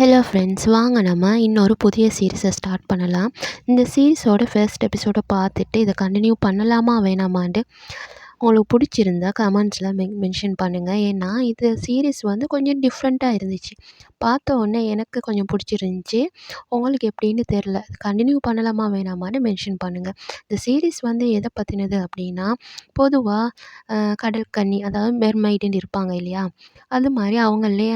Hello friends, வாங்க நம்ம இன்னொரு புதிய சீரிஸை ஸ்டார்ட் பண்ணலாம். இந்த சீரிஸோட ஃபர்ஸ்ட் எபிசோடை பார்த்துட்டு இதை கண்டினியூ பண்ணலாமா வேணாமான்ட்டு உங்களுக்கு பிடிச்சிருந்தா கமெண்ட்ஸில் மென்ஷன் பண்ணுங்கள். ஏன்னா இது சீரிஸ் வந்து கொஞ்சம் டிஃப்ரெண்ட்டாக இருந்துச்சு. பார்த்த உடனே எனக்கு கொஞ்சம் பிடிச்சிருந்துச்சி. உங்களுக்கு எப்படின்னு தெரில. கண்டினியூ பண்ணலாமா வேணாமான்னு மென்ஷன் பண்ணுங்கள். இந்த சீரிஸ் வந்து எதை பற்றினது அப்படின்னா, பொதுவாக கடல் கன்னி அதாவது மெர்மைடுன்னு இருப்பாங்க இல்லையா, அது மாதிரி அவங்களே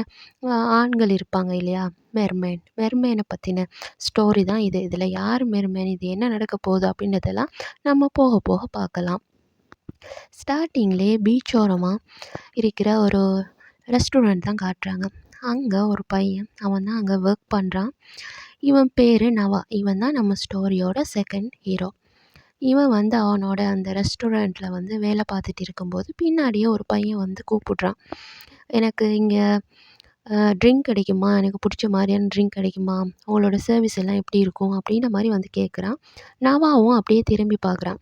ஆண்கள் இருப்பாங்க இல்லையா, மெர்மேனை பற்றின ஸ்டோரி தான் இது. இதில் யார் மெர்மேன், இது என்ன நடக்க போகுது அப்படின்றதெல்லாம் நம்ம போக போக பார்க்கலாம். ஸ்டார்டிங்லேயே பீச் ஓரமாக இருக்கிற ஒரு ரெஸ்டாரண்ட் தான் காட்டுறாங்க. அங்கே ஒரு பையன், அவன் தான் அங்கே ஒர்க் பண்ணுறான். இவன் பேர் நவா. இவன் தான் நம்ம ஸ்டோரியோட செகண்ட் ஹீரோ. இவன் வந்து அவனோட அந்த ரெஸ்டாரண்ட்டில் வந்து வேலை பார்த்துட்டு இருக்கும்போது பின்னாடியே ஒரு பையன் வந்து கூப்பிட்றான். எனக்கு இங்கே ட்ரிங்க் கிடைக்குமா, எனக்கு பிடிச்ச மாதிரியான ட்ரிங்க் கிடைக்குமா, உங்களோட சர்வீஸ் எல்லாம் எப்படி இருக்கும் அப்படின்ற மாதிரி வந்து கேட்குறான். நவாவும் அப்படியே திரும்பி பார்க்குறான்.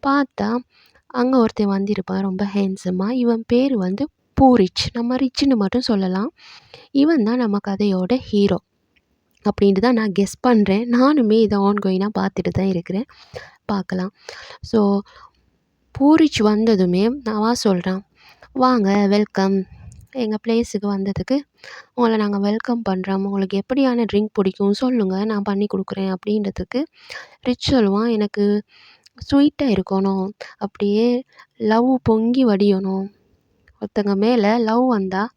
பார்த்தா அங்கே ஒருத்தன் வந்திருப்பான் ரொம்ப ஹேண்ட்ஸமாக. இவன் பேர் வந்து பூரிச், நம்ம ரிச்சுன்னு மட்டும் சொல்லலாம். இவன் தான் நம்ம கதையோட ஹீரோ அப்படின்ட்டு தான் நான் கெஸ் பண்ணுறேன். நானுமே இதை ஆன்கோயினாக பார்த்துட்டு தான் இருக்கிறேன். பார்க்கலாம். ஸோ பூரிச் வந்ததுமே நவா சொல்கிறான், வாங்க வெல்கம், எங்கள் பிளேஸுக்கு வந்ததுக்கு உங்களை நாங்கள் வெல்கம் பண்ணுறோம். உங்களுக்கு எப்படியான ட்ரிங்க் பிடிக்கும் சொல்லுங்கள், நான் பண்ணி கொடுக்குறேன் அப்படின்றதுக்கு ரிச் சொல்லுவான், எனக்கு ஸ்வீட்டாக இருக்கணும், அப்படியே லவ் பொங்கி வடியணும், ஒருத்தங்க மேலே லவ் வந்தால்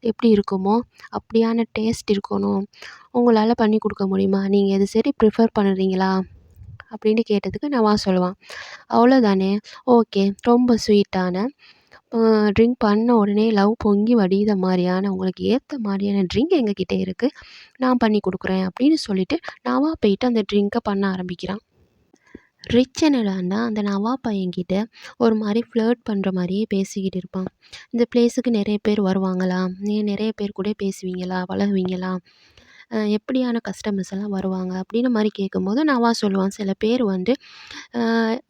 எப்படி இருக்குமோ அப்படியான டேஸ்ட் இருக்கணும், உங்களால் பண்ணி கொடுக்க முடியுமா, நீங்கள் எது சரி ப்ரிஃபர் பண்ணுறீங்களா அப்படின்னு கேட்டதுக்கு நவா சொல்லுவான், அவ்வளோதானே, ஓகே, ரொம்ப ஸ்வீட்டான ட்ரிங்க் பண்ண உடனே லவ் பொங்கி வடிகிற மாதிரியான உங்களுக்கு ஏற்ற மாதிரியான ட்ரிங்க் எங்ககிட்ட இருக்குது, நான் பண்ணி கொடுக்குறேன் அப்படின்னு சொல்லிவிட்டு நவா போயிட்டு அந்த ட்ரிங்க்கை பண்ண ஆரம்பிக்கிறான். ரிச் என்னடான்னா அந்த நவா பையன்கிட்ட ஒரு மாதிரி ஃப்ளர்ட் பண்ணுற மாதிரியே பேசிக்கிட்டு இருப்பான். இந்த பிளேஸுக்கு நிறைய பேர் வருவாங்களா, நீங்கள் நிறைய பேர் கூட பேசுவீங்களா, பழகுவீங்களா, எப்படியான கஸ்டமர்ஸ் எல்லாம் வருவாங்க அப்படின்ற மாதிரி கேட்கும்போது நவா சொல்லுவான், சில பேர் வந்து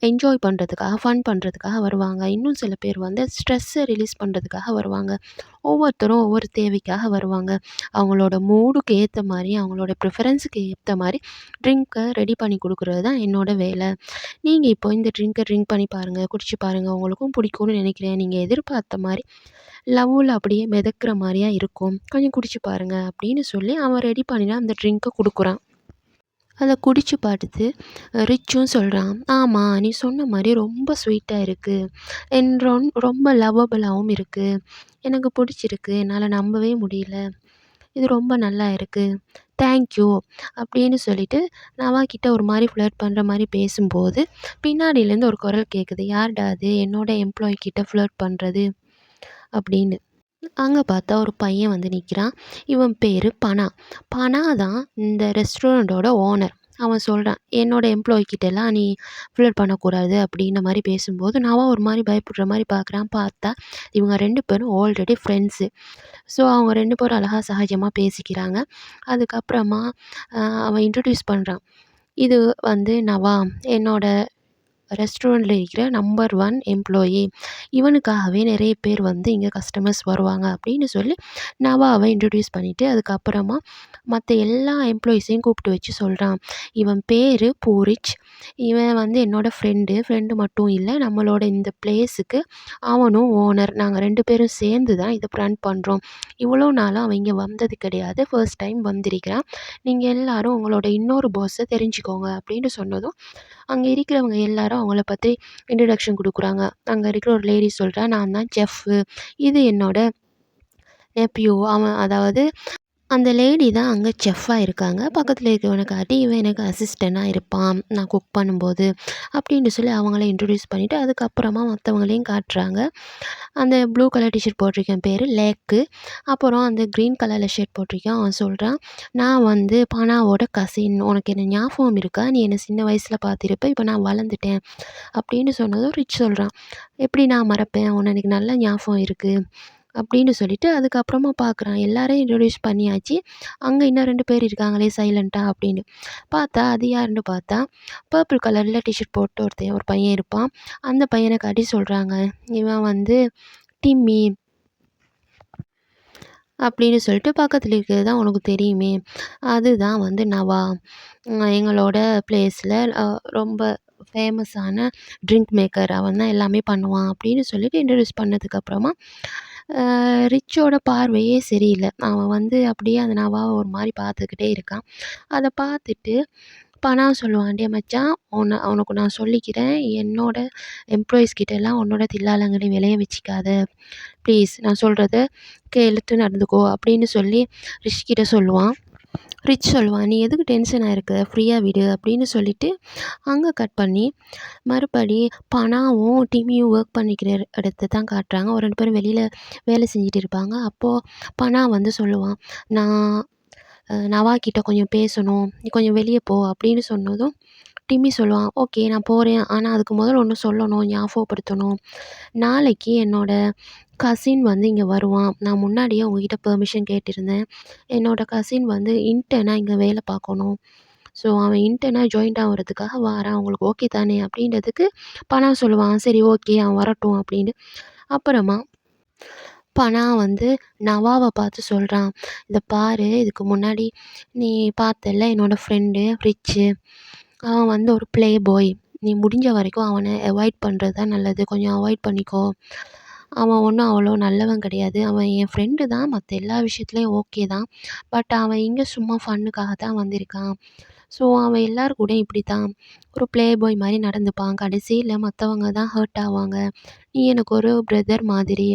என்ஜாய் பண்ணுறதுக்காக, ஃபன் பண்ணுறதுக்காக வருவாங்க, இன்னும் சில பேர் வந்து ஸ்ட்ரெஸ்ஸை ரிலீஸ் பண்ணுறதுக்காக வருவாங்க, ஒவ்வொருத்தரும் ஒவ்வொரு தேவைக்காக வருவாங்க, அவங்களோட மூடுக்கு ஏற்ற மாதிரி, அவங்களோட ப்ரிஃபரன்ஸுக்கு ஏற்ற மாதிரி ட்ரிங்க்கை ரெடி பண்ணி கொடுக்குறது தான் என்னோடய வேலை. நீங்கள் இப்போ இந்த ட்ரிங்க்கை ட்ரிங்க் பண்ணி பாருங்கள், குடிச்சு பாருங்கள், உங்களுக்கும் பிடிக்கும்னு நினைக்கிறேன், நீங்கள் எதிர்பார்த்த மாதிரி லவ்வில் அப்படியே மிதக்கிற மாதிரியா இருக்கும், கொஞ்சம் குடிச்சு பாருங்கள் அப்படின்னு சொல்லி அவன் ரெடி பண்ணி தான் அந்த ட்ரிங்க்கை கொடுக்குறான். அதை குடிச்சு பார்த்துட்டு ரிச்சும் சொல்கிறான், ஆமாம், நீ சொன்ன மாதிரி ரொம்ப ஸ்வீட்டாக இருக்குது, ரொம்ப லவ்வபுளாகவும் இருக்குது, எனக்கு பிடிச்சிருக்கு, என்னால் நம்பவே முடியல, இது ரொம்ப நல்லா இருக்குது, தேங்க்யூ அப்படின்னு சொல்லிட்டு நவாக்கிட்ட ஒரு மாதிரி ஃப்ளர்ட் பண்ணுற மாதிரி பேசும்போது பின்னாடியிலேருந்து ஒரு குரல் கேட்குது, யார்டா அது என்னோடய எம்ப்ளாயி கிட்ட ஃப்ளர்ட் பண்ணுறது அப்படின்னு. அங்கே பார்த்தா ஒரு பையன் வந்து நிற்கிறான். இவன் பேர் பனா. பனா தான் இந்த ரெஸ்டாரண்ட்டோட ஓனர். அவன் சொல்கிறான், என்னோட எம்ப்ளாயி கிட்டலாம் நீ ஃப்ளர்ட் பண்ணக்கூடாது அப்படின்ற மாதிரி பேசும்போது நவா ஒரு மாதிரி பயப்படுற மாதிரி பார்க்குறான். பார்த்தா இவங்க 2 பேரும் ஆல்ரெடி ஃப்ரெண்ட்ஸு. ஸோ அவங்க 2 பேரும் அழகா சகஜமாக பேசிக்கிறாங்க. அதுக்கப்புறமா அவன் இன்ட்ரடியூஸ் பண்ணுறான், இது வந்து நவா, என்னோட ரெஸ்டாரண்ட்டில் இருக்கிற நம்பர் 1 எம்ப்ளாயி, இவனுக்காகவே நிறைய பேர் வந்து இங்கே கஸ்டமர்ஸ் வருவாங்க அப்படின்னு சொல்லி நவாவை இன்ட்ரடியூஸ் பண்ணிவிட்டு அதுக்கப்புறமா மற்ற எல்லா எம்ப்ளாயீஸையும் கூப்பிட்டு வச்சு சொல்கிறான், இவன் பேர் பூரிச், இவன் வந்து என்னோடய ஃப்ரெண்டு மட்டும் இல்லை, நம்மளோட இந்த பிளேஸுக்கு அவனும் ஓனர், நாங்கள் 2 பேரும் சேர்ந்து தான் இதை ரன் பண்ணுறோம், இவ்வளோ நாளாக அவன் இங்கே வந்தது கிடையாது, ஃபர்ஸ்ட் டைம் வந்திருக்கிறான், நீங்கள் எல்லோரும் உங்களோட இன்னொரு பாஸை தெரிஞ்சுக்கோங்க அப்படின்னு சொன்னதும் அங்கே இருக்கிறவங்க எல்லாரும் அவங்கள பற்றி இன்ட்ரடக்ஷன் கொடுக்குறாங்க. அங்கே இருக்கிற ஒரு லேடி சொல்கிறா, நான் தான் செஃப்பு, இது என்னோட நெப்யூ, அவன் அதாவது அந்த லேடி தான் அங்கே செஃப்பாக இருக்காங்க, பக்கத்தில் இருக்கிறவனை காட்டி இவன் எனக்கு அசிஸ்டண்ட்டாக இருப்பான் நான் குக் பண்ணும்போது அப்படின்னு சொல்லி அவங்கள இன்ட்ரடியூஸ் பண்ணிவிட்டு அதுக்கப்புறமா மற்றவங்களையும் காட்டுறாங்க. அந்த ப்ளூ கலர் டிஷர்ட் போட்டிருக்கேன் பேர் லேக்கு, அப்புறம் அந்த க்ரீன் கலரில் ஷர்ட் போட்டிருக்கேன் அவன் சொல்கிறான், நான் வந்து பனாவோட கசின், உனக்கு என்ன ஞாபகம் இருக்கா, நீ என்னை சின்ன வயசில் பார்த்துருப்ப, இப்போ நான் வளர்ந்துட்டேன் அப்படின்னு சொன்னதும் ரிச் சொல்கிறான், எப்படி நான் மறப்பேன், உன்னை எனக்கு நல்ல ஞாபகம் இருக்குது அப்படின்னு சொல்லிட்டு அதுக்கப்புறமா பார்க்குறான், எல்லாரையும் இன்ட்ரடியூஸ் பண்ணியாச்சு, அங்கே இன்னும் 2 பேர் இருக்காங்களே சைலண்ட்டாக அப்படின்னு பார்த்தா அது யாருன்னு பார்த்தா பர்பிள் கலரில் டிஷர்ட் போட்டு ஒரு பையன் இருப்பான். அந்த பையனை காட்டி சொல்கிறாங்க, இவன் வந்து டிம்மி, அப்படின்னு சொல்லிட்டு பக்கத்துல இருக்கிறது தான் உனக்கு தெரியுமே. அதுதான் வந்து நவா. எங்களோட பிளேஸில ரொம்ப ஃபேமஸான ட்ரிங்க் மேக்கர். அவன் தான் எல்லாமே பண்ணுவான் அப்படின்னு சொல்லிட்டு இன்ட்ரோடியூஸ் பண்ணதுக்கப்புறமா, ரிச்சோட பார்வையே சரியில்ல. அவன் வந்து அப்படியே அந்த நவாவ ஒரு மாரி பார்த்துக்கிட்டே இருக்கான். அத பார்த்துட்டு பனா சொல்லுவான், "டேய் மச்சான், உனக்கு நான் சொல்லிக்கிறேன். என்னோட எம்ப்ளாயீஸ் கிட்டலாம் உன்னோட தில்லாலங்கடி வேலைய வச்சுக்காத. ப்ளீஸ் நான் சொல்றத கேட்டுட்டு நடந்துக்கோ" அப்படின்னு சொல்லி ரிஷி கிட்ட சொல்லுவான். ரிச் சொல்லுவான், "நீ எதுக்கு டென்ஷன் ஆயிருக்க? ஃப்ரீயா விடு" அப்படின்னு சொல்லிட்டு அங்க கட் பண்ணி மறுபடி பனாவும், டிமியும் ஒர்க் பண்ணிக்கிற இடத்த தான் காட்டுறாங்க. ஒரு 2 பேரும் வெளியில வேலை செஞ்சுட்டு இருப்பாங்க. அப்போ பனா வந்து சொல்லுவான், "நான் நவா கிட்ட கொஞ்சம் பேசணும். நீ கொஞ்சம் வெளிய போ" அப்படின்னு சொன்னதும், டிம்மி சொல்லுவான், "ஓகே நான் போறேன். ஆனா அதுக்கு முதல்ல ஒண்ணு சொல்லணும், ஞாபகப்படுத்தணும். நாளைக்கு என்னோட கசின் வந்து இங்க வருவான். நான் முன்னாடியே உங்ககிட்ட பெர்மிஷன் கேட்டிருந்தேன். என்னோட கசின் வந்து இன்டர்னா இங்க வேலை பார்க்கணும். ஸோ அவன் இன்டர்னா ஜாயின்ட் ஆகுறதுக்காக வாரான். உங்களுக்கு ஓகே தானே?" அப்படின்றதுக்கு பனா சொல்லுவான், "சரி ஓகே அவன் வரட்டும்" அப்படின்னு. அப்புறமா பனா வந்து நவாவ பார்த்து சொல்றான், "இத பாரு, இதுக்கு முன்னாடி நீ பார்த்தல்ல என்னோட ஃப்ரெண்டு ரிச்சு. அவன் வந்து ஒரு ப்ளே பாய். நீ முடிஞ்ச வரைக்கும் அவன அவாய்ட் பண்றது தான் நல்லது. கொஞ்சம் அவாய்ட் பண்ணிக்கோ. அவன் ஒண்ணும் அவ்வளோ நல்லவன் கிடையாது. அவன் என் ஃப்ரெண்டு தான். மத்த எல்லா விஷயத்துலயும் ஓகே தான். பட் அவன் இங்க சும்மா ஃபன்னுக்காக தான் வந்திருக்கான். ஸோ அவன் எல்லார் கூடயும் இப்படித்தான். ஒரு ப்ளே பாய் மாரி நடந்துப்பான். கடைசியில மத்தவங்க தான் ஹர்ட் ஆவாங்க. நீ எனக்கு ஒரு பிரதர் மாதிரி.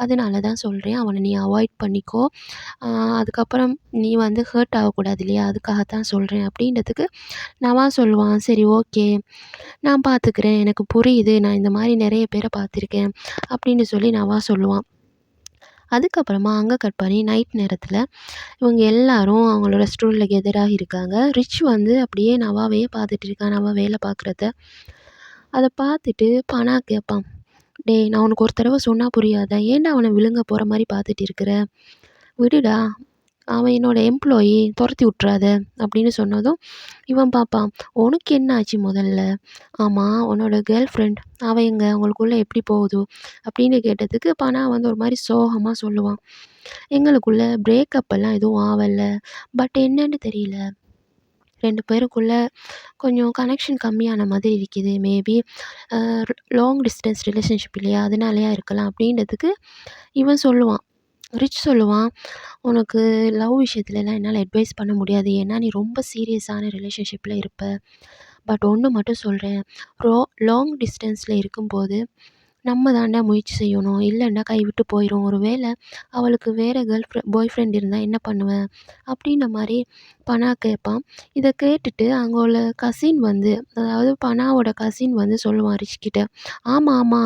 அதனால தான் சொல்றேன். அவன நீ அவாய்ட் பண்ணிக்கோ. அ அதுக்கப்புறம் நீ வந்து ஹர்ட் ஆகக்கூடாது இல்லையா? அதுக்காக தான் சொல்றேன்" அப்படின்றதுக்கு நவா சொல்லுவான், "சரி ஓகே. நான் பார்த்துக்கிறேன். எனக்கு புரியுது. நான் இந்த மாரி நெறைய பேர பார்த்துருக்கேன்" அப்படின்னு சொல்லி நவா சொல்லுவான். அதுக்கப்புறமா அங்க கட் பண்ணி நைட் நேரத்தில இவங்க எல்லாரும் அவங்களோட ஸ்டூல்ல கெதர் ஆகியிருக்காங்க. ரிச் வந்து அப்படியே நவாவையே பார்த்துட்டு இருக்கான். நவா வேலை பார்க்குறத. அத பார்த்துட்டு பனா கேட்பான், "டேய் நான் உனக்கு ஒரு தடவ சொன்னா புரியாதா? ஏன்டா அவன விழுங்க போற மாரி பார்த்துட்டு இருக்கிற? விடுடா. அவன் என்னோட எம்ப்ளாயி. தொரத்தி விட்றாத" அப்படின்னு சொன்னதும், இவன் பார்ப்பான், "உனக்கு என்ன ஆச்சு முதல்ல? ஆமா உன்னோட கேர்ள் ஃப்ரெண்ட் அவ எங்க? உங்களுக்குள்ள எப்படி போகுது?" அப்படின்னு கேட்டதுக்கு பனா வந்து ஒரு மாரி சோகமா சொல்லுவான், "எங்களுக்குள்ள பிரேக்கப் எல்லாம் எதுவும் ஆவல. பட் என்னன்னு தெரியல. 2 பேருக்குள்ள கொஞ்சம் கனெக்ஷன் கம்மியான மாதிரி இருக்குது. Maybe a long distance relationship இல்லையா? அதனாலயா இருக்கலாம்" அப்படின்றதுக்கு இவன் சொல்லுவான். ரிச் சொல்லுவான், "உனக்கு லவ் விஷயத்துலலாம் என்னால அட்வைஸ் பண்ண முடியாது. ஏன்னா நீ ரொம்ப சீரியஸான ரிலேஷன்ஷிப்ல இருப்ப. பட் ஒண்ணு மட்டும் சொல்றேன். ரோ லாங் டிஸ்டன்ஸ்ல இருக்கும்போது நம்ம தான்டா முயற்சி செய்யணும். இல்லன்னா கைவிட்டு போயிரும். ஒரு வேள அவளுக்கு வேற பாய் ஃப்ரெண்ட் இருந்தா என்ன பண்ணுவ?" அப்படின்ற மாரி பனா கேட்பான். இத கேட்டுட்டு அங்க உள்ள கசின் வந்து அதாவது பனாவோட கசின் வந்து சொல்லுவான் ரிஷ் கிட்ட, "ஆமா, ஆமா.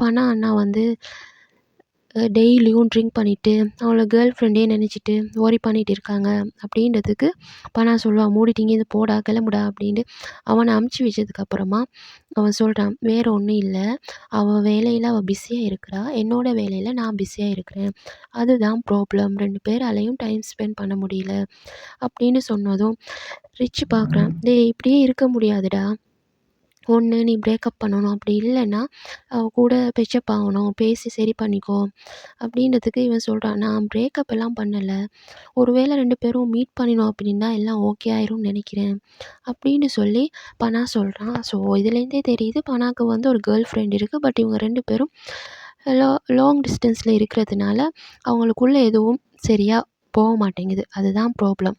பனா அண்ணா வந்து டெய்லியும் ட்ரிங்க் பண்ணிட்டு, அவள கேர்ள் ஃப்ரெண்டே நெனச்சுட்டு வொரி பண்ணிட்டு இருக்காங்க" அப்படின்றதுக்கு பனா சொல்லுவான், "மூடிட்டு இங்கேருந்து போடா, கிளம்புடா" அப்படின்ட்டு அவன அனுப்பிச்சு வச்சதுக்கப்புறமா அவன் சொல்றான், "வேற ஒண்ணும் இல்ல. அவ வேலையில அவ பிஸியா இருக்கிறா. என்னோட வேலையில நான் பிஸியா இருக்கிறேன். அதுதான் ப்ராப்ளம். 2 பேராலயும் டைம் ஸ்பெண்ட் பண்ண முடியல" அப்படின்னு சொன்னதும், ரிச் பார்க்குறான், "டேய் இப்படியே இருக்க முடியாதுடா. ஒண்ணு நீ பிரேக்கப் பண்ணணும். அப்படி இல்லன்னா, அவ கூட பெச்சப் ஆகணும். பேசி சரி பண்ணிக்கோ" அப்படின்றதுக்கு இவன் சொல்றான், "நான் பிரேக்கப் எல்லாம் பண்ணல. ஒரு வேள 2 பேரும் மீட் பண்ணினோம் அப்படின்னா, எல்லாம் ஓகே ஆயிரும்னு நெனைக்கிறேன்" அப்படின்னு சொல்லி பனா சொல்றான். ஸோ இதுலேருந்தே தெரியுது பனாக்கு வந்து ஒரு கேர்ள் ஃப்ரெண்ட் இருக்கு. பட் இவங்க 2 பேரும் லா லாங் டிஸ்டன்ஸ்ல இருக்கிறதுனால, அவங்களுக்குள்ள எதுவும் சரியா போக மாட்டேங்குது. அதுதான் ப்ராப்ளம்.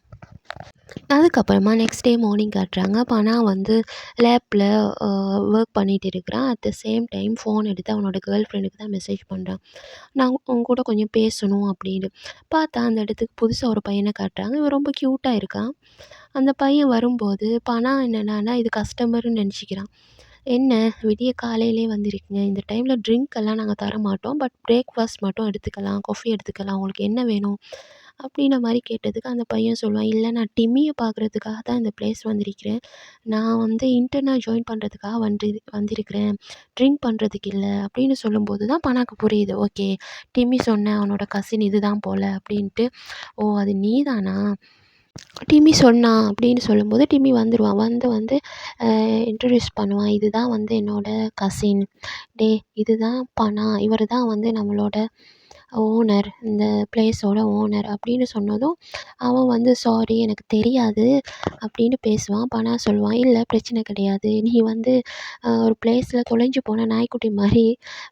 அதுக்கப்புறமா நெக்ஸ்ட் டே மார்னிங் காட்டுறாங்க. பனா வந்து லேப்ல அ ஒர்க் பண்ணிட்டு இருக்கிறான். At the same time phone எடுத்து அவனோட கேர்ள் ஃப்ரெண்டுக்கு தான் மெசேஜ் பண்றான். "நான் உன் கூட கொஞ்சம் பேசணும்" அப்படின்னு. பார்த்தா அந்த இடத்துக்கு புதுசா ஒரு பையன காட்டுறாங்க. இவன் ரொம்ப க்யூட்டா இருக்கான். அந்த பையன் வரும்போது பனா என்னடான்னா இது கஸ்டமர்ன்னு நெனச்சுக்கிறான். "என்ன விடிய காலையிலேயே வந்திருக்கீங்க. இந்த டைம்ல ட்ரிங்க் எல்லாம் நாங்க தரமாட்டோம். பட் பிரேக்ஃபாஸ்ட் மட்டும் எடுத்துக்கலாம். காஃபி எடுத்துக்கலாம். உங்களுக்கு என்ன வேணும்?" அப்படின்ன மாரி கேட்டதுக்கு அந்த பையன் சொல்லுவான், "இல்ல நான் டிம்மிய பார்க்குறதுக்காக தான் இந்த பிளேஸ் வந்திருக்கிறேன். நான் வந்து இன்டர்னா ஜாயின் பண்ணுறதுக்காக வந்திருக்கிறேன். ட்ரிங்க் பண்ணுறதுக்கு இல்ல" அப்படின்னு சொல்லும்போது தான் பனாக்கு புரியுது. ஓகே, டிம்மி சொன்ன அவனோட கசின் இதுதான் போல அப்படின்ட்டு. "ஓ! அது நீதானா? டிம்மி சொன்னான்" அப்படின்னு சொல்லும்போது டிம்மி வந்துருவான். வந்து இன்ட்ரோடியூஸ் பண்ணுவான். "இதுதான் வந்து என்னோட கசின். டேய் இதுதான் பனா. இவரு தான் வந்து நம்மளோட ஓனர், இந்த பிளேஸோட ஓனர் அப்படின்னு சொன்னதும், அவன் வந்து "சாரி எனக்கு தெரியாது" அப்படின்னு பேசுவான். அப்ப நான் சொல்லுவான், "இல்ல பிரச்சனை கிடையாது. நீ வந்து ஒரு பிளேஸ்ல தொலைஞ்சு போன நாய்க்குட்டி மாரி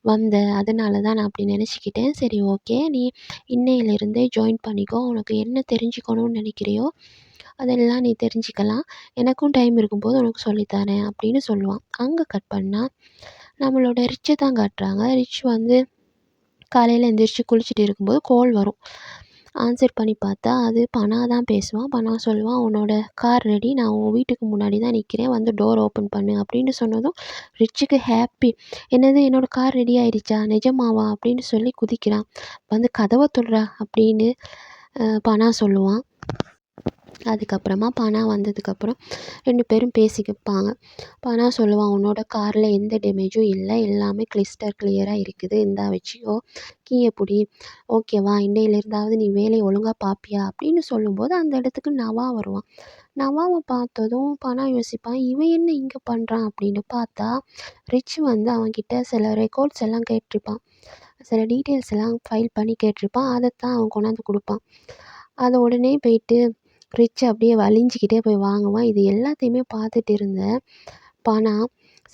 வந்த. அதனால தான் நான் அப்படி நினச்சுக்கிட்டேன். சரி ஓகே. நீ இன்னையிலிருந்தே ஜாயின் பண்ணிக்கோ. உனக்கு என்ன தெரிஞ்சுக்கணும்னு நினைக்கிறியோ, அதெல்லாம் நீ தெரிஞ்சுக்கலாம். எனக்கும் டைம் இருக்கும்போது உனக்கு சொல்லி தரேன்" அப்படின்னு சொல்லுவான். அங்க கட் பண்ணா, நம்மளோட ரிச்ச தான் காட்டுறாங்க. ரிச் வந்து காலையில எந்திரிச்சு குளிச்சுட்டு இருக்கும்போது கால் வரும். ஆன்சர் பண்ணி பார்த்தா, அது பனா தான் பேசுவான். பனா சொல்லுவான், "உன்னோட கார் ரெடி. நான் உன் வீட்டுக்கு முன்னாடி தான் நிக்கிறேன். வந்து டோர் ஓப்பன் பண்ணு" அப்படின்னு சொன்னதும், ரிச்சுக்கு ஹேப்பி. "என்னது என்னோட கார் ரெடி ஆயிடுச்சா? நிஜமாவா?" அப்படின்னு சொல்லி குதிக்கிறான். "வந்து கதவ தொட்றா" அப்படின்னு பனா சொல்லுவான். அதுக்கப்புறமா பனா வந்ததுக்கப்புறம் 2 பேரும் பேசிப்பாங்க. பனா சொல்லுவான், "உன்னோட கார்ல எந்த டேமேஜும் இல்ல. எல்லாமே கிளியரா இருக்குது. இந்தா வச்சுக்கோ. கீய புடி. ஓகேவா? இன்னையிலிருந்தாவது நீ வேலைய ஒழுங்கா பார்ப்பியா?" அப்படின்னு சொல்லும்போது அந்த இடத்துக்கு நவா வருவான். நவாவ பார்த்ததும் பனா யோசிப்பான், "இவன் என்ன இங்க பண்றான்?" அப்படின்னு பார்த்தா, ரிச் வந்து அவன்கிட்ட சில ரெக்கார்ட்ஸ் எல்லாம் கேட்டிருப்பான். சில டீட்டெயில்ஸ் எல்லாம் ஃபைல் பண்ணி கேட்டிருப்பான். அதத்தான் அவன் கொண்டாந்து குடுப்பான். அத உடனே போயிட்டு ரிச் அப்படியே வலிஞ்சுக்கிட்டே போய் வாங்குவான். இது எல்லாத்தையுமே பார்த்துட்டு இருந்த பனா,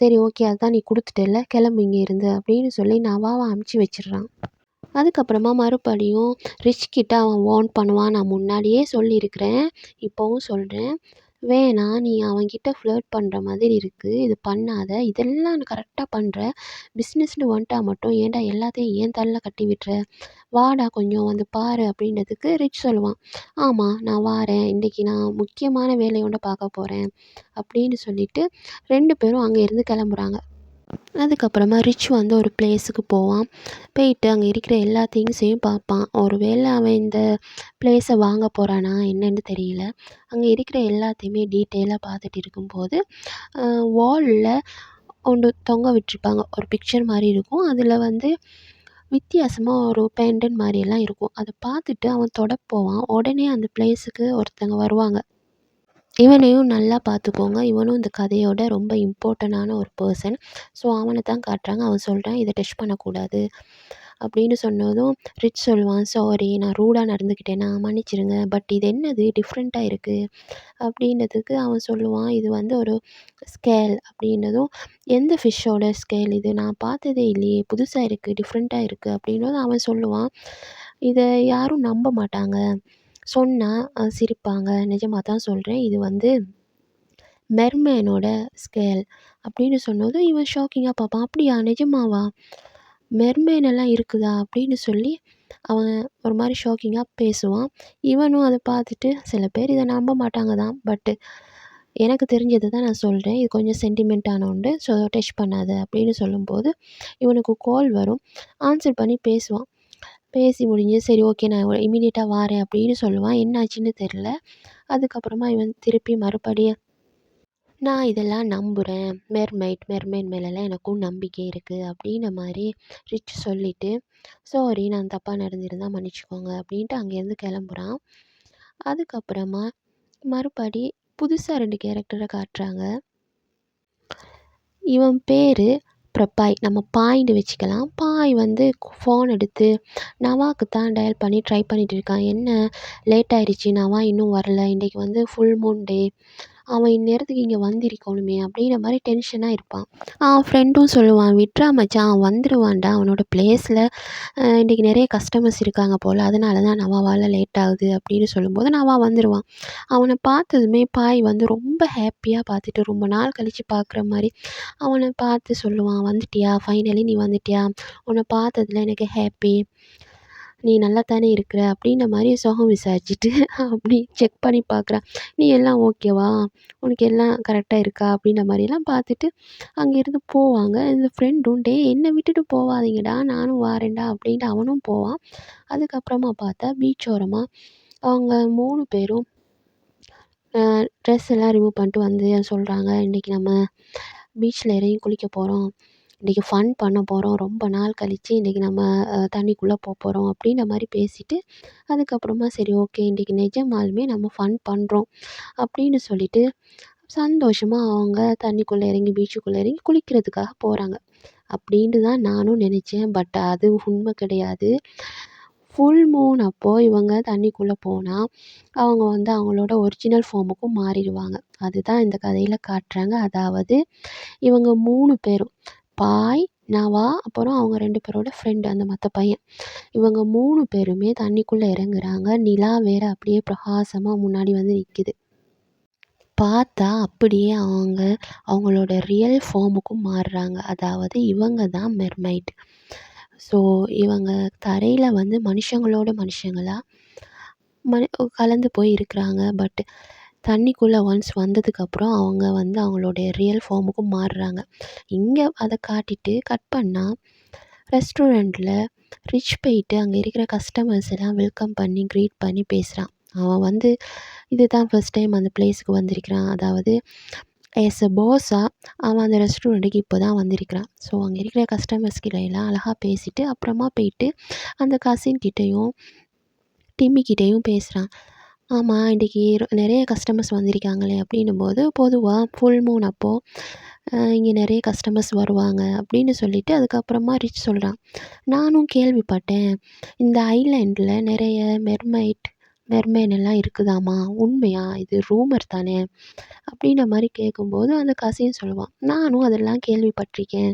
"சரி ஓகே. அதான் நீ குடுத்துட்டல்ல. கிளம்பு இங்கேருந்து" அப்படின்னு சொல்லி நவாவ அனுப்பிச்சு வச்சிடுறான். அதுக்கப்புறமா மறுபடியும் ரிச் கிட்ட அவன் வார்ன் பண்ணுவான். "நான் முன்னாடியே சொல்லியிருக்கிறேன். இப்பவும் சொல்றேன். வேணாம். நீ அவன்கிட்ட ஃப்ளர்ட் பண்ற மாதிரி இருக்கு. இது பண்ணாத. இதெல்லாம் நீ கரெக்ட்டா பண்ற. பிஸ்னஸ்ன்னு வந்துட்டா மட்டும் ஏன்டா எல்லாத்தையும் என் தலையில கட்டி விட்டுற? வாடா கொஞ்சம் வந்து பாரு" அப்படின்றதுக்கு ரிச் சொல்லுவான், "ஆமா நான் வாரேன். இன்னைக்கு நான் முக்கியமான வேலையோட பார்க்க போறேன்" அப்படின்னு சொல்லிட்டு 2 பேரும் அங்கேருந்து கிளம்புறாங்க. அதுக்கப்புறமா ரிச் வந்து ஒரு பிளேஸுக்கு போவான். போயிட்டு அங்கே இருக்கிற எல்லா திங்ஸையும் பார்ப்பான். ஒரு வேளை அவன் இந்த பிளேஸை வாங்க போகிறானா என்னன்னு தெரியல. அங்கே இருக்கிற எல்லாத்தையுமே டீட்டெயிலாக பார்த்துட்டு இருக்கும்போது, வால்ல ஒன்று தொங்க விட்டுருப்பாங்க. ஒரு பிக்சர் மாரி இருக்கும். அதில வந்து வித்தியாசமா ஒரு பெண்டன்ட் மாரியெல்லாம் இருக்கும். அத பார்த்துட்டு அவன் தொட போவான். உடனே அந்த பிளேஸுக்கு ஒருத்தங்க வருவாங்க. இவனையும் நல்லா பார்த்துக்கோங்க. இவனும் இந்த கதையோட ரொம்ப இம்பார்ட்டன்டான ஒரு பெர்சன். ஸோ அவன தான் காட்டுறாங்க. அவன் சொல்றான், "இத டச் பண்ணக்கூடாது" அப்படின்னு சொன்னதும், ரிச் சொல்லுவான், "சாரி நான் ரூடா நடந்துக்கிட்டேனா மன்னிச்சிடுங்க. பட் இது என்னது டிஃப்ரெண்ட்டா இருக்கு" அப்படின்னதுக்கு அவன் சொல்லுவான், "இது வந்து ஒரு ஸ்கேல்" அப்படின்னதும், "எந்த ஃபிஷ்ஷோட ஸ்கேல் இது? நான் பார்த்ததே இல்லையே! புதுசா இருக்கு, டிஃப்ரெண்ட்டா இருக்கு" அப்படின்னதும் அவன் சொல்லுவான், "இத யாரும் நம்ப மாட்டாங்க. சொன்னா சிரிப்பாங்க. நிஜமா தான் சொல்றேன். இது வந்து மெர்மேனோட ஸ்கேல்" அப்படின்னு சொன்னதும் இவன் ஷாக்கிங்கா பார்ப்பான். "அப்படியா? நிஜமாவா? மெர்மேன் எல்லாம் இருக்குதா?" அப்படின்னு சொல்லி அவன் ஒரு மாரி ஷாக்கிங்கா பேசுவான். இவனும் அத பார்த்துட்டு, "சில பேர் இத நம்ப மாட்டாங்க தான். பட் எனக்கு தெரிஞ்சத தான் நான் சொல்றேன். இது கொஞ்சம் சென்டிமென்ட்டான ஒன்று. ஸோ டச் பண்ணாத" அப்படின்னு சொல்லும்போது, இவனுக்கு கால் வரும். ஆன்சர் பண்ணி பேசுவான். பேசி முடிஞ்சு, "சரி ஓகே நான் இம்மீடியட்டா வாரேன்" அப்படின்னு சொல்லுவான். என்னாச்சுன்னு தெரியல. அதுக்கப்புறமா இவன் திருப்பி மறுபடியும், "நான் இதெல்லாம் நம்புறேன். மெர்மெய்ட் மேலலாம் எனக்கும் நம்பிக்கை இருக்கு" அப்படின்ன மாரி ரிச் சொல்லிட்டு, "சாரி நான் தப்பா நடந்திருந்தா மன்னிச்சுக்கோங்க" அப்படின்ட்டு அங்கேருந்து கிளம்புறான். அதுக்கப்புறமா மறுபடி புதுசா 2 கேரக்டர காட்டுறாங்க. இவன் பேரு பிரபாய். நம்ம பாய்ன்னு வச்சுக்கலாம். பாய் வந்து ஃபோன் எடுத்து நவாக்கு தான் டயல் பண்ணி ட்ரை பண்ணிட்டு இருக்கான். "என்ன லேட் ஆயிடுச்சு. நவா இன்னும் வரல. இன்னைக்கு வந்து ஃபுல் மூன் டே. அவன் இந்நேரத்துக்கு இங்கே வந்திருக்கணுமே" அப்படின்ற மாரி டென்ஷனா இருப்பான். அவன் ஃப்ரெண்டும் சொல்லுவான், "விட்றா மச்சான் அவன் வந்துருவான்டா. அவனோட பிளேஸ்ல இன்னைக்கு நிறைய கஸ்டமர்ஸ் இருக்காங்க போல. அதனால தான் நவாவால லேட் ஆகுது" அப்படின்னு சொல்லும்போது நவா வந்துருவான். அவன பார்த்ததுமே பாய் வந்து ரொம்ப ஹேப்பியா பார்த்துட்டு ரொம்ப நாள் கழிச்சு பார்க்குற மாரி அவன பார்த்து சொல்லுவான், "வந்துட்டியா? ஃபைனலி நீ வந்துட்டியா? உன்ன பார்த்ததுல எனக்கு ஹேப்பி. நீ நல்லா தானே இருக்கிற" அப்படின்ற மாரி சுகம் விசாரிச்சுட்டு அப்படி செக் பண்ணி பார்க்குறான். "நீ எல்லாம் ஓகேவா? உனக்கு எல்லாம் கரெக்ட்டா இருக்கா?" அப்படின்ற மாரிலாம் பார்த்துட்டு அங்கேருந்து போவாங்க. இந்த ஃப்ரெண்டும், "டேய் என்ன விட்டுட்டு போவாதீங்கடா, நானும் வாரேன்டா" அப்படின்ட்டு அவனும் போவான். அதுக்கப்புறமா பார்த்தா பீச் ஓரமா அவங்க 3 பேரும் ட்ரெஸ் எல்லாம் ரிமூவ் பண்ணிட்டு வந்து சொல்றாங்க, "இன்னைக்கு நம்ம பீச்ல இறங்கி குளிக்க போறோம். இன்னைக்கு ஃபன் பண்ண போறோம். ரொம்ப நாள் கழிச்சு இன்னைக்கு நம்ம தண்ணிக்குள்ள போப்போறோம்" அப்படின்ற மாரி பேசிட்டு, அதுக்கப்புறமா "சரி ஓகே இன்னைக்கு நிஜமாலுமே நம்ம ஃபன் பண்றோம்" அப்படின்னு சொல்லிட்டு சந்தோஷமா அவங்க தண்ணிக்குள்ள இறங்கி பீச்சுக்குள்ள இறங்கி குளிக்கிறதுக்காக போறாங்க. அப்படின்ட்டு தான் நானும் நினைச்சேன். பட் அது உண்மை கிடையாது. ஃபுல் மூன் அப்போ இவங்க தண்ணிக்குள்ள போனா, அவங்க வந்து அவங்களோட ஒரிஜினல் ஃபார்முக்கு மாறிடுவாங்க. அதுதான் இந்த கதையில காட்டுறாங்க. அதாவது இவங்க 3 பேரும் பாய், நவா, அப்புறம் அவங்க 2 பேரோட ஃப்ரெண்ட் அந்த மத்த பையன். இவங்க 3 பேருமே தண்ணிக்குள்ள இறங்குறாங்க. நிலா வேற அப்படியே பிரகாசமா முன்னாடி வந்து நிக்குது. பார்த்தா அப்படியே அவங்களோட ரியல் ஃபார்முக்கும் மாறுறாங்க. அதாவது இவங்க தான் மெர்மைட். ஸோ இவங்க தரையில வந்து மனுஷங்களோட மனுஷங்களா மனி கலந்து போய் இருக்கிறாங்க. பட் தண்ணிக்குள்ள ஒன்ஸ் வந்ததுக்கப்புறம் அவங்க வந்து அவங்களுடைய ரியல் ஃபார்முக்கும் மாறுறாங்க. இங்க அத காட்டிட்டு கட் பண்ணா ரெஸ்டாரண்ட்ல ரிச் போயிட்டு அங்க இருக்கிற கஸ்டமர்ஸ் எல்லாம் வெல்கம் பண்ணி, கிரீட் பண்ணி பேசுறான். அவன் வந்து இதுதான் ஃபர்ஸ்ட் டைம் அந்த பிளேஸ்க்கு வந்திருக்கிறான். அதாவது ஆஸ் எ பாஸா அவன் அந்த ரெஸ்டாரண்ட்டுக்கு இப்போ தான் வந்திருக்கிறான். ஸோ அங்கே இருக்கிற கஸ்டமர்ஸ் கிட்ட எல்லாம் அழகா பேசிட்டு, அப்புறமா போயிட்டு அந்த கசின் கிட்டயும், டிம்மி கிட்டயும் பேசுறான். ஆமா, இன்னைக்கு நெறைய கஸ்டமர்ஸ் வந்திருக்காங்களே அப்படின்னும்போது, பொதுவா ஃபுல் மூன் அப்போ இங்கே நெறைய கஸ்டமர்ஸ் வருவாங்க அப்படின்னு சொல்லிட்டு, அதுக்கப்புறமா ரிச் சொல்றான். நானும் கேள்விப்பட்டேன். இந்த ஐலேண்ட்ல நெறைய மெர்மெயின் எல்லாம் இருக்குதாமா. உண்மையா? இது ரூமர் தானே? அப்படின்ற மாரி கேட்கும்போது, அந்த கசின் சொல்லுவான். நானும் அதெல்லாம் கேள்விப்பட்டிருக்கேன்.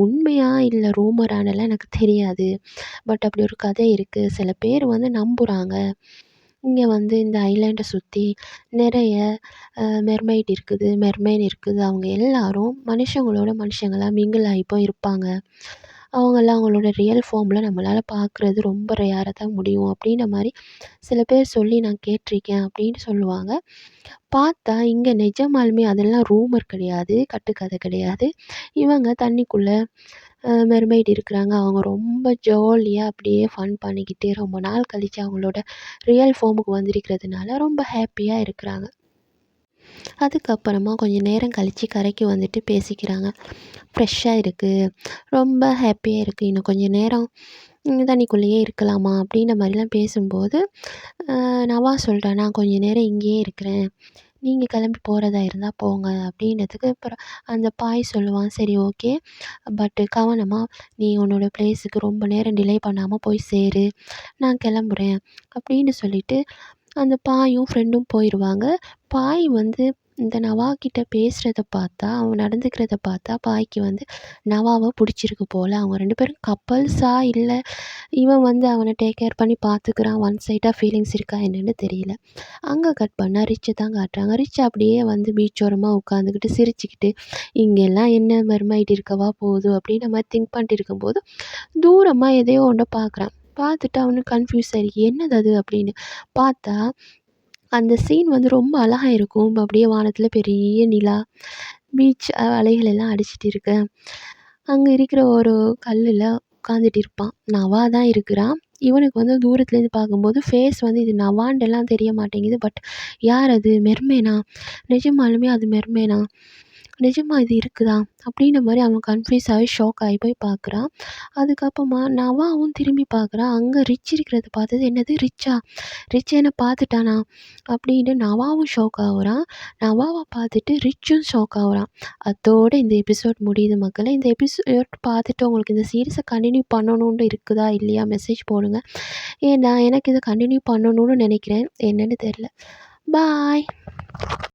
உண்மையா இல்ல ரூமரான்னுலாம் எனக்கு தெரியாது. பட் அப்படி ஒரு கதை இருக்கு. சில பேர் வந்து நம்புறாங்க. இங்க வந்து இந்த ஐலேண்ட சுத்தி நெறைய மெர்மெய்ட் இருக்குது, மெர்மெயின் இருக்குது. அவங்க எல்லாரும் மனுஷங்களோட மனுஷங்களா மிங்கிள் ஆகி போய் இருப்பாங்க. அவங்கலாம் அவங்களோட ரியல் ஃபார்ம்ல நம்மளால பார்க்குறது ரொம்ப ரேரா தான் முடியும். அப்படின்ற மாரி சில பேர் சொல்லி நான் கேட்டிருக்கேன் அப்படின்னு சொல்லுவாங்க. பார்த்தா இங்க நிஜமாலுமே அதெல்லாம் ரூமர் கிடையாது, கட்டுக்கதை கிடையாது. இவங்க தண்ணிக்குள்ள மெர்மெய்ட் இருக்கிறாங்க. அவங்க ரொம்ப ஜாலியா அப்படியே ஃபன் பண்ணிக்கிட்டு ரொம்ப நாள் கழிச்சு அவங்களோட ரியல் ஃபார்முக்கு வந்திருக்கிறதுனால ரொம்ப ஹேப்பியா இருக்கிறாங்க. அதுக்கப்புறமா கொஞ்சம் நேரம் கழிச்சு கரைக்கு வந்துட்டு பேசிக்கிறாங்க. ஃப்ரெஷ்ஷா இருக்கு. ரொம்ப ஹேப்பியா இருக்கு. இன்னும் கொஞ்சம் நேரம் தண்ணிக்குள்ளேயே இருக்கலாமா? அப்படின்ற மாரிலாம் பேசும்போது, நவாஸ் சொல்றான், "நான் கொஞ்ச நேரம் இங்கேயே இருக்கிறேன். நீங்க கிளம்பி போறதா இருந்தா போங்க" அப்படின்னதுக்கு அப்புறம் அந்த பாய் சொல்லுவான், "சரி ஓகே. பட் கவனமா நீ உன்னோட பிளேஸுக்கு ரொம்ப நேரம் டிலே பண்ணாம போய் சேரு. நான் கிளம்புறேன்" அப்படின்னு சொல்லிட்டு அந்த பாயும் ஃப்ரெண்டும் போயிருவாங்க. பாய் வந்து இந்த நவா கிட்ட பேசுறத பார்த்தா, அவன் நடந்துக்கிறத பார்த்தா பாய்க்கு வந்து நவாவ புடிச்சிருக்கு போல. அவங்க 2 பேரும் கப்புல்ஸா இல்ல இவன் வந்து அவன டேக் கேர் பண்ணி பார்த்துக்கிறான். ஒன் சைடா ஃபீலிங்ஸ் இருக்கா என்னன்னு தெரியல. அங்க கட் பண்ணா ரிச்ச தான் காட்டுறாங்க. ரிச் அப்படியே வந்து பீச் ஓரமா உட்காந்துக்கிட்டு சிரிச்சுக்கிட்டு, "இங்கெல்லாம் என்ன மெர்மைட் இருக்கவா போகுது" அப்படின்னு நம்ம திங்க் பண்ணிட்டு இருக்கும்போது, தூரமா எதையோ ஒண்ண பார்க்குறான். பார்த்துட்டு அவனுக்கு கன்ஃப்யூஸ் ஆயிருக்கு. "என்னது அது?" அப்படின்னு. பார்த்தா அந்த சீன் வந்து ரொம்ப அழகா இருக்கும். அப்படியே வானத்தில பெரிய நிலா, பீச் அலைகள் எல்லாம் அடிச்சிட்டு இருக்க. அங்க இருக்கிற ஒரு கல்லுல உட்காந்துட்டு இருப்பான். நவா தான் இருக்கிறான். இவனுக்கு வந்து தூரத்துலேருந்து பார்க்கும்போது ஃபேஸ் வந்து இது நவான்ட்டுலாம் தெரிய மாட்டேங்குது. பட் யார் அது? மெர்மேனா? நிஜமாலுமே அது மெர்மேனா? நிஜமா இது இருக்குதா? அப்படின்ற மாரி அவன் கன்ஃப்யூஸ் ஆகி ஷாக் ஆகி போய் பார்க்குறான். அதுக்கப்புறமா நவாவும் திரும்பி பார்க்குறான். அங்க ரிச் இருக்கிறத பார்த்தது, "என்னது ரிச்சா? ரிச் என்ன பார்த்துட்டானா?" அப்படின்னு நவாவும் ஷாக் ஆகுறான். நவாவ பார்த்துட்டு ரிச்சும் ஷாக் ஆகுறான். அத்தோட இந்த எபிசோட் முடியுது மக்களே. இந்த எபிசோட் பார்த்துட்டு உங்களுக்கு இந்த சீரிஸ கன்டின்யூ பண்ணணும்னு இருக்குதா? இல்லையா? மெசேஜ் போடுங்க. ஏன்னா எனக்கு இத கன்டின்யூ பண்ணணும்னு நினைக்கிறேன். என்னன்னு தெரியல. பாய்.